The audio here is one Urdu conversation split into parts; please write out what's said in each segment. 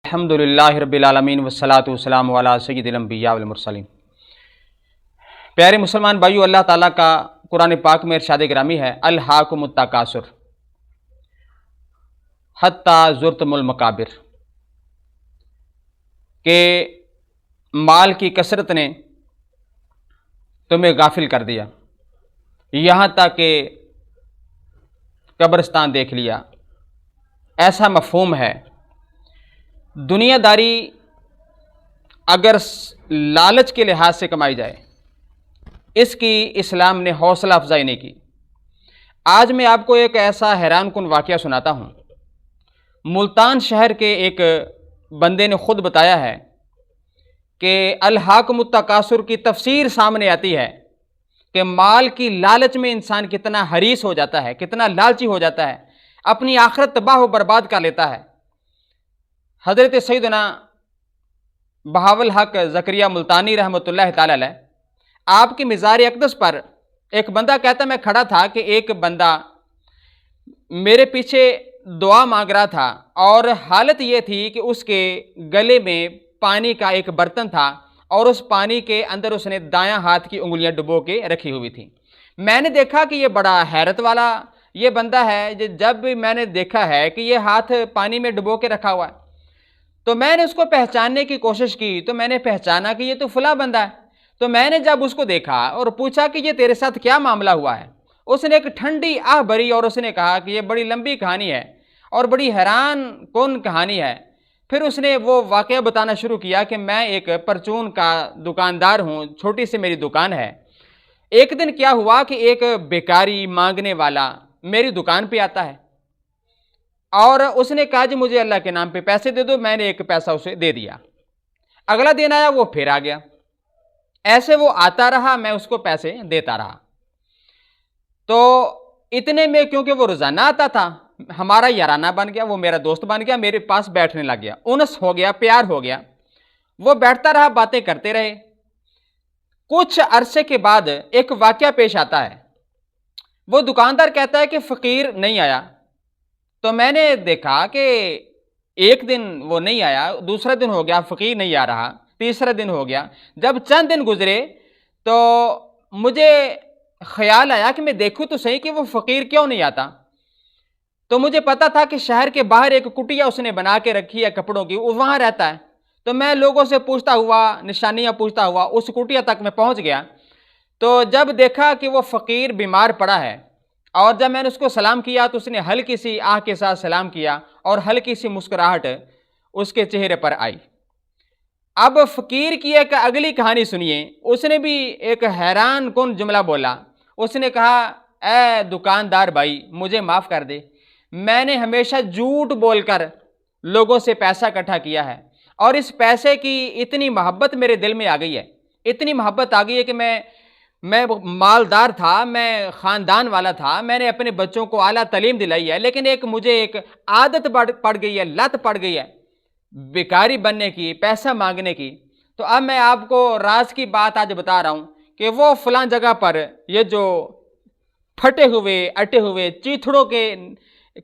الحمدللہ رب العالمین والصلاۃ والسلام علی سید الانبیاء والمرسلین۔ پیارے مسلمان بھائیو، اللہ تعالیٰ کا قرآن پاک میں ارشاد گرامی ہے، الہاکم التکاثر حتی زرتم المقابر، کہ مال کی کثرت نے تمہیں غافل کر دیا، یہاں تک کہ قبرستان دیکھ لیا۔ ایسا مفہوم ہے، دنیا داری اگر لالچ کے لحاظ سے کمائی جائے، اس کی اسلام نے حوصلہ افزائی نہیں کی۔ آج میں آپ کو ایک ایسا حیران کن واقعہ سناتا ہوں۔ ملتان شہر کے ایک بندے نے خود بتایا ہے کہ الہاکم التکاثر کی تفسیر سامنے آتی ہے کہ مال کی لالچ میں انسان کتنا حریص ہو جاتا ہے، کتنا لالچی ہو جاتا ہے، اپنی آخرت تباہ و برباد کر لیتا ہے۔ حضرت سیدنا بہاول حق زکریہ ملتانی رحمۃ اللہ تعالی علیہ، آپ کی مزار اقدس پر ایک بندہ کہتا میں کھڑا تھا کہ ایک بندہ میرے پیچھے دعا مانگ رہا تھا، اور حالت یہ تھی کہ اس کے گلے میں پانی کا ایک برتن تھا، اور اس پانی کے اندر اس نے دایاں ہاتھ کی انگلیاں ڈبو کے رکھی ہوئی تھیں۔ میں نے دیکھا کہ یہ بڑا حیرت والا یہ بندہ ہے، جب بھی میں نے دیکھا ہے کہ یہ ہاتھ پانی میں ڈبو کے رکھا ہوا ہے، تو میں نے اس کو پہچاننے کی کوشش کی، تو میں نے پہچانا کہ یہ تو فلاں بندہ ہے۔ تو میں نے جب اس کو دیکھا اور پوچھا کہ یہ تیرے ساتھ کیا معاملہ ہوا ہے، اس نے ایک ٹھنڈی آہ بھری اور اس نے کہا کہ یہ بڑی لمبی کہانی ہے اور بڑی حیران کن کہانی ہے۔ پھر اس نے وہ واقعہ بتانا شروع کیا کہ میں ایک پرچون کا دکاندار ہوں، چھوٹی سی میری دکان ہے۔ ایک دن کیا ہوا کہ ایک بیکاری مانگنے والا میری دکان پہ آتا ہے، اور اس نے کہا جی مجھے اللہ کے نام پہ پیسے دے دو۔ میں نے ایک پیسہ اسے دے دیا۔ اگلا دن آیا، وہ پھر آ گیا، ایسے وہ آتا رہا، میں اس کو پیسے دیتا رہا۔ تو اتنے میں کیونکہ وہ روزانہ آتا تھا، ہمارا یارانہ بن گیا، وہ میرا دوست بن گیا، میرے پاس بیٹھنے لگ گیا، انس ہو گیا، پیار ہو گیا۔ وہ بیٹھتا رہا، باتیں کرتے رہے۔ کچھ عرصے کے بعد ایک واقعہ پیش آتا ہے۔ وہ دکاندار کہتا ہے کہ فقیر نہیں آیا۔ تو میں نے دیکھا کہ ایک دن وہ نہیں آیا، دوسرا دن ہو گیا فقیر نہیں آ رہا، تیسرا دن ہو گیا۔ جب چند دن گزرے تو مجھے خیال آیا کہ میں دیکھوں تو صحیح کہ وہ فقیر کیوں نہیں آتا۔ تو مجھے پتا تھا کہ شہر کے باہر ایک کٹیا اس نے بنا کے رکھی ہے کپڑوں کی، وہ وہاں رہتا ہے۔ تو میں لوگوں سے پوچھتا ہوا، نشانیاں پوچھتا ہوا اس کٹیا تک میں پہنچ گیا۔ تو جب دیکھا کہ وہ فقیر بیمار پڑا ہے، اور جب میں نے اس کو سلام کیا تو اس نے ہلکی سی آہ کے ساتھ سلام کیا، اور ہلکی سی مسکراہٹ اس کے چہرے پر آئی۔ اب فقیر کی ایک اگلی کہانی سنیے۔ اس نے بھی ایک حیران کن جملہ بولا۔ اس نے کہا، اے دکاندار بھائی مجھے معاف کر دے، میں نے ہمیشہ جھوٹ بول کر لوگوں سے پیسہ اکٹھا کیا ہے، اور اس پیسے کی اتنی محبت میرے دل میں آ گئی ہے، اتنی محبت آ گئی ہے کہ میں مالدار تھا، میں خاندان والا تھا، میں نے اپنے بچوں کو اعلیٰ تعلیم دلائی ہے، لیکن مجھے ایک عادت پڑ گئی ہے، لت پڑ گئی ہے بیکاری بننے کی، پیسہ مانگنے کی۔ تو اب میں آپ کو راز کی بات آج بتا رہا ہوں کہ وہ فلاں جگہ پر یہ جو پھٹے ہوئے اٹے ہوئے چیتھڑوں کے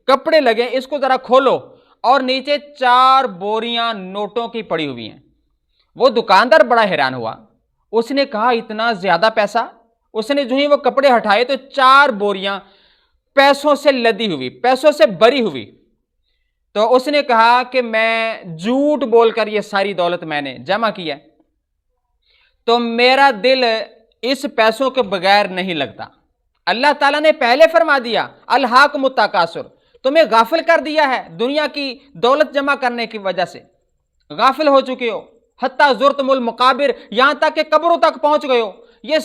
کپڑے لگے، اس کو ذرا کھولو، اور نیچے 4 بوریاں نوٹوں کی پڑی ہوئی ہیں۔ وہ دکاندار بڑا حیران ہوا، اس نے کہا اتنا زیادہ پیسہ؟ اس نے جو ہی وہ کپڑے ہٹائے تو 4 بوریاں پیسوں سے لدی ہوئی، پیسوں سے بری ہوئی۔ تو اس نے کہا کہ میں جھوٹ بول کر یہ ساری دولت میں نے جمع کی ہے، تو میرا دل اس پیسوں کے بغیر نہیں لگتا۔ اللہ تعالیٰ نے پہلے فرما دیا الہاکم التکاثر، تمہیں غافل کر دیا ہے، دنیا کی دولت جمع کرنے کی وجہ سے غافل ہو چکے ہو، حتی زرتم المقابر، یہاں تک کہ قبروں تک پہنچ گئے ہو۔ یہ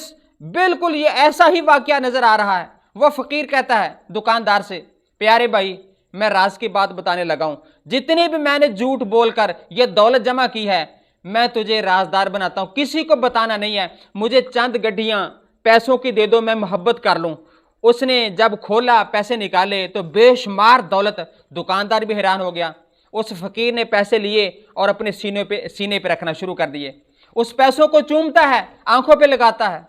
بالکل یہ ایسا ہی واقعہ نظر آ رہا ہے۔ وہ فقیر کہتا ہے دکاندار سے، پیارے بھائی میں راز کی بات بتانے لگا ہوں، جتنی بھی میں نے جھوٹ بول کر یہ دولت جمع کی ہے، میں تجھے رازدار بناتا ہوں، کسی کو بتانا نہیں ہے، مجھے چند گڈھیاں پیسوں کی دے دو، میں محبت کر لوں۔ اس نے جب کھولا، پیسے نکالے تو بے شمار دولت۔ دکاندار بھی حیران ہو گیا۔ اس فقیر نے پیسے لیے اور اپنے سینے پہ رکھنا شروع کر دیے، اس پیسوں کو چومتا ہے، آنکھوں پہ لگاتا ہے۔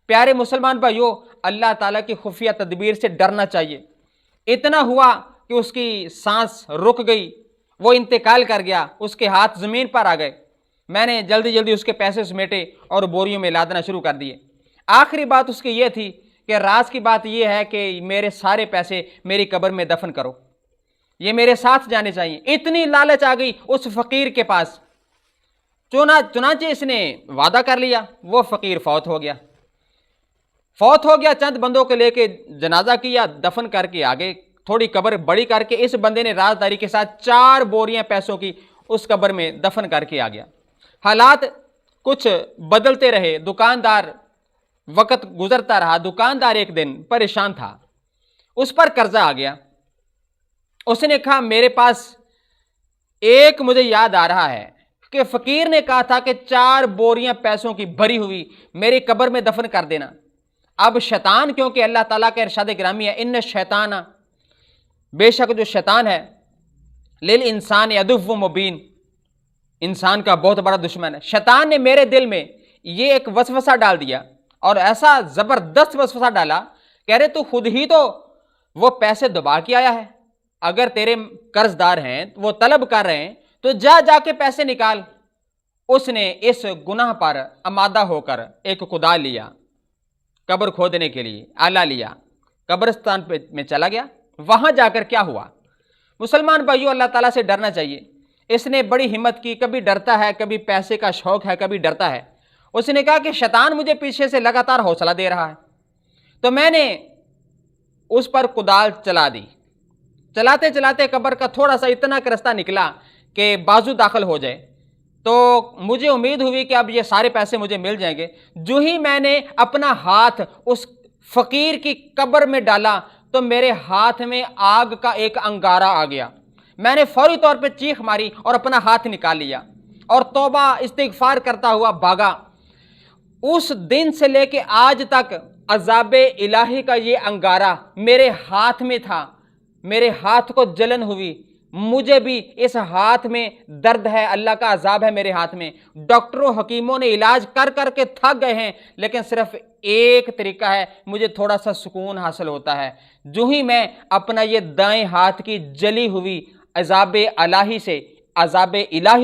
پیارے مسلمان بھائیو، اللہ تعالیٰ کی خفیہ تدبیر سے ڈرنا چاہیے۔ اتنا ہوا کہ اس کی سانس رک گئی، وہ انتقال کر گیا، اس کے ہاتھ زمین پر آ گئے۔ میں نے جلدی جلدی اس کے پیسے سمیٹے اور بوریوں میں لادنا شروع کر دیے۔ آخری بات اس کی یہ تھی کہ راز کی بات یہ ہے کہ میرے سارے پیسے میری قبر میں دفن کرو، یہ میرے ساتھ جانے چاہیے۔ اتنی لالچ آ گئی اس فقیر کے پاس، چنانچہ اس نے وعدہ کر لیا۔ وہ فقیر فوت ہو گیا، چند بندوں کو لے کے جنازہ کیا، دفن کر کے آگے تھوڑی قبر بڑی کر کے اس بندے نے رازداری کے ساتھ 4 بوریاں پیسوں کی اس قبر میں دفن کر کے آ گیا۔ حالات کچھ بدلتے رہے، دکاندار، وقت گزرتا رہا، دکاندار ایک دن پریشان تھا، اس پر قرضہ آ گیا۔ اس نے کہا میرے پاس ایک مجھے یاد آ رہا ہے کہ فقیر نے کہا تھا کہ 4 بوریاں پیسوں کی بھری ہوئی میری قبر میں دفن کر دینا۔ اب شیطان، کیونکہ اللہ تعالیٰ کا ارشاد گرامی ہے ان شیطان، بے شک جو شیطان ہے، للانسان عدو مبین، انسان کا بہت بڑا دشمن ہے۔ شیطان نے میرے دل میں یہ ایک وسوسہ ڈال دیا، اور ایسا زبردست وسوسہ ڈالا، کہہ رہے تو خود ہی تو وہ پیسے دبا کے آیا ہے، اگر تیرے قرض دار ہیں وہ طلب کر رہے ہیں تو جا کے پیسے نکال۔ اس نے اس گناہ پر آمادہ ہو کر ایک کدال لیا قبر کھودنے کے لیے، آلہ لیا، قبرستان میں چلا گیا۔ وہاں جا کر کیا ہوا؟ مسلمان بھائیو، اللہ تعالیٰ سے ڈرنا چاہیے۔ اس نے بڑی ہمت کی، کبھی ڈرتا ہے، کبھی پیسے کا شوق ہے، کبھی ڈرتا ہے۔ اس نے کہا کہ شیطان مجھے پیچھے سے لگاتار حوصلہ دے رہا ہے، تو میں نے اس پر کدال چلا دی۔ چلاتے چلاتے قبر کا تھوڑا سا اتنا کا رستہ نکلا کہ بازو داخل ہو جائے، تو مجھے امید ہوئی کہ اب یہ سارے پیسے مجھے مل جائیں گے۔ جو ہی میں نے اپنا ہاتھ اس فقیر کی قبر میں ڈالا تو میرے ہاتھ میں آگ کا ایک انگارہ آ گیا۔ میں نے فوری طور پہ چیخ ماری اور اپنا ہاتھ نکال لیا اور توبہ استغفار کرتا ہوا بھاگا۔ اس دن سے لے کے آج تک عذاب الہی کا یہ انگارہ میرے ہاتھ میں تھا، میرے ہاتھ کو جلن ہوئی، مجھے بھی اس ہاتھ میں درد ہے، اللہ کا عذاب ہے میرے ہاتھ میں۔ ڈاکٹروں حکیموں نے علاج کر کر کے تھک گئے ہیں، لیکن صرف ایک طریقہ ہے، مجھے تھوڑا سا سکون حاصل ہوتا ہے۔ جو ہی میں اپنا یہ دائیں ہاتھ کی جلی ہوئی عذاب الہی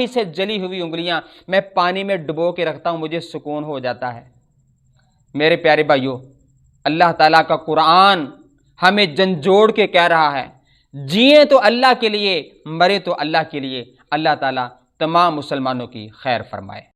سے جلی ہوئی انگلیاں میں پانی میں ڈبو کے رکھتا ہوں، مجھے سکون ہو جاتا ہے۔ میرے پیارے بھائیو، اللہ تعالیٰ کا قرآن ہمیں جھنجھوڑ کے کہہ رہا ہے، جئیں تو اللہ کے لیے، مرے تو اللہ کے لیے۔ اللہ تعالیٰ تمام مسلمانوں کی خیر فرمائے۔